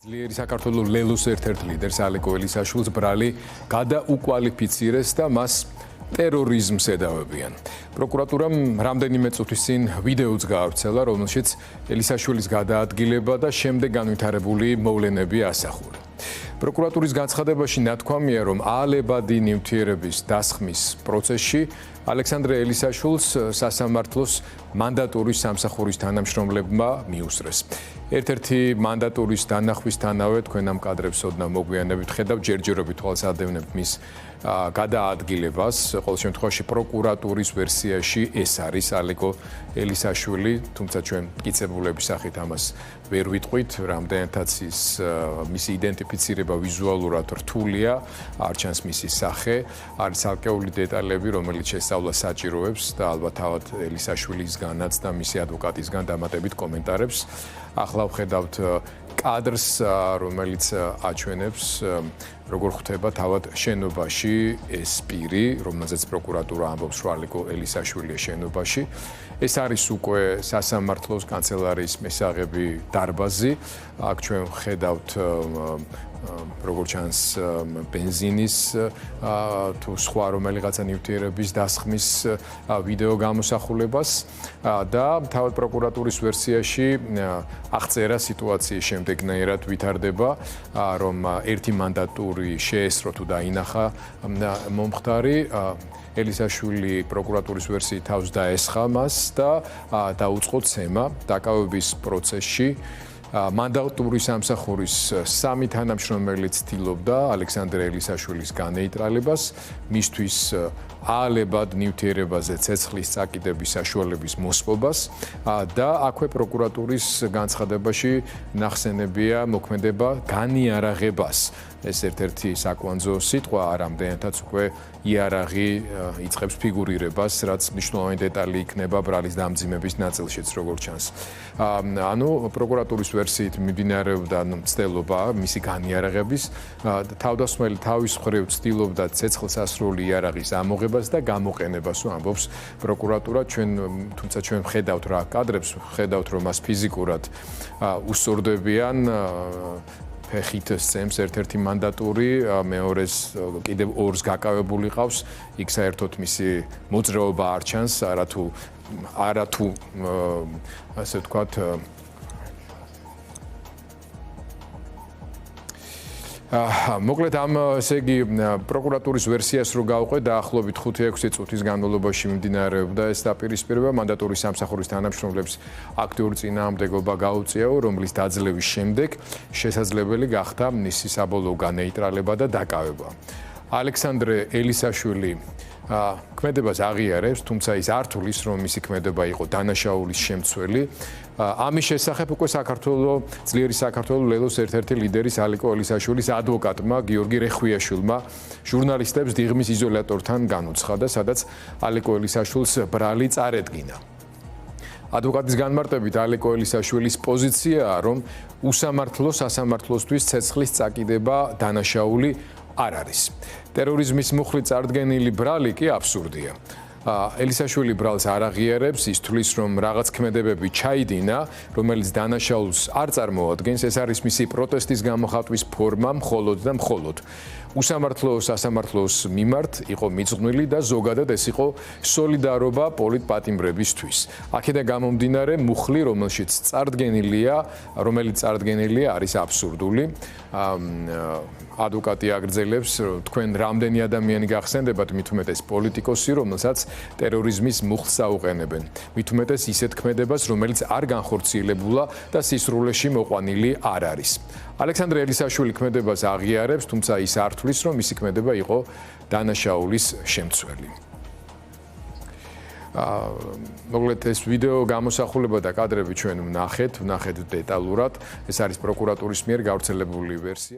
ძლიერი საქართველოს ლელოს ერთ-ერთ ლიდერს ალეკო ელისაშვილს ბრალი გადაუკვალიფიცირეს და მას ტერორიზმს ედავებიან. პროკურატურამ რამდენიმე წუთის წინ ვიდეოც გაავრცელა, რომელშიც ელისაშვილის გადაადგილება და შემდეგ განვითარებული მოვლენები ასახული. პროკურატურის განცხადებაში ნათქვამია, რომ აალებადი ნივთიერების დასხმის პროცესში ალექსანდრე ელისაშვილს სასამართლოს მანდატურის სამსახურის თანამშრომლებმა მიუსწრეს. ერთ-ერთი მანდატურის დანახვისთანავე თქვენ ამ კადრებს ოდნავ მოგვიანებით ხედავთ, ჯერჯერობით თვალსადევნებთ მის გადაადგილებას. ყოველ შემთხვევაში პროკურატურის ვერსიაში ეს არის ალეკო ელისაშვილი, თუმცა ჩვენ მტკიცებულების სახით ამას ვერ ვიტყვით, რამდენადაც მისი იდენტიფიცირება ვიზუალურად რთულია, არ ჩანს მისი სახე, არის ალკეული დეტალები, რომელიც შესწავლას საჭიროებს და ალბათ თავად ელისაშვილისგანაც და მისი ადვოკატისგან დამატებით კომენტარებს. ახლა ვხედავთ კადრს, რომელიც აჩვენებს, როგორ ხვდება თავად შენობაში ეს პირი, რომელზეც პროკურატურა ამბობს, რომ ალეკო ელისაშვილია შენობაში. ეს არის უკვე სასამართლოს კანცელარიის მესაღები დარბაზი. აქ ჩვენ ვხედავთ როგორც ჩანს ბენზინის თუ სხვა რომელიღაცა ნივთიერების დასხმის ვიდეო გამოსახულებას და თავად პროკურატურის ვერსიაში აღწერა სიტუაციის შემდეგნაირად ვითარდება, რომ ერთი მანდატური შეესრო თუ დაინახა მომხდარი, ელისაშვილი პროკურატურის ვერსიით თავს დაესხა მას და დაუწყო ცემა დაკავების პროცესში. მანდატურის სამსახურის სამი თანამშრომელი ცდილობდა ალექსანდრე ელისაშვილის განეიტრალებას, მისთვის აალებად ნივთიერებაზე ცეცხლის წაკიდების საშუალების მოსპობას და აქვე პროკურატურის განცხადებაში ნახსენებია მოქმედება განიარაღებას. ეს ერთ-ერთი საკვანძო სიტყვა, რამდენადაც უკვე იარაღი იწყებს ფიგურირებას, რაც მნიშვნელოვანი დეტალი იქნება ბრალის დამძიმების ნაწილშიც, როგორც ჩანს. ანუ პროკურატურის ვერსიით მიმდინარეობდა მცდელობა მისი განიარაღების, თავდასხმელი თავის მხრივ ცდილობდა ცეცხლსასროლი იარაღის ამოღებას და გამოყენებას, ამბობს პროკურატურა. თუმცა ჩვენ ვხედავთ რა კადრებს, ვხედავთ რომ მას ფიზიკურად უსწორდებიან, ფეხით სცემს ერთ-ერთი მანდატური, მეორეს კიდევ ორს გაკავებული ყავს, იქ საერთოდ მისი მოძრაობა არ ჩანს, არათუ ასე ვთქვათ მოკლედ ესე იგი პროკურატურის ვერსიას რო გავყვე დაახლოებით 5-6 წუთის განმავლობაში მიმდინარეობდა ეს დაპირისპირება. მანდატურის სამსახურის თანამშრომლებს აქტიური წინააღმდეგობა გაუწიაო, რომლის დაძლევის შემდეგ შესაძლებელი გახდა მისი საბოლოო განეიტრალება და დაკავება. ალექსანდრე ელისაშვილი ქმედებას აღიარებს, თუმცა ის არ თulis, რომ მისი ქმედება იყო დანაშაულის შემცველი. ამის შესახებ უკვე ძლიერი საქართველოს ლელოს ერთ-ერთი ლიდერის ალეკო ელისაშვილის ადვოკატმა გიორგი რეხვიაშვილმა ჟურნალისტებს დიღმის იზოლატორთან განუცხადა, სადაც ალეკო ელისაშვილს ბრალი წარედგინა. ადვოკატის განმარტებით ალეკო ელისაშვილის პოზიციაა, რომ სასამართლოსთვის ცეცხლის წაკიდება დანაშაული არ არის. ტერორიზმის მუხლით წარდგენილი ბრალი კი აბსურდია. ელისაშვილი ბრალს არ აღიარებს, ის თulis, რომ რაღაც ქმედებები ჩაიდინა, რომელიც დანაშაულს არ წარმოადგენს, ეს არის მისი პროტესტის გამოხატვის ფორმა მხოლოდ და მხოლოდ. სასამართლოს მიმართ იყო მიძღვნილი და ზოგადად ეს იყო სოლიდარობა პოლიტპატიმრებისთვის. აქედან გამომდინარე, მუხლი, რომელიც წარდგენილია, არის აბსურდული. ადვოკატი აგრძელებს, თქვენ რამდენი ადამიანი გახსენდებათ, მით უმეტეს პოლიტიკოსი, რომელსაც ტერორიზმის მუხლს აუყენებენ. მით უმეტეს ისეთ ქმედებას, რომელიც არ განხორციელებულა და სისრულეში მოყვანილი არ არის. ალექსანდრე ელისაშვილი ქმედებას აღიარებს, თუმცა ის არ თulis, რომ მისი ქმედება იყო დანაშაულის შემცველი. მოკლედ ეს ვიდეო გამოსახულება და კადრები ჩვენ ვნახეთ დეტალურად. ეს არის პროკურატურის მიერ გავრცელებული ვერსია.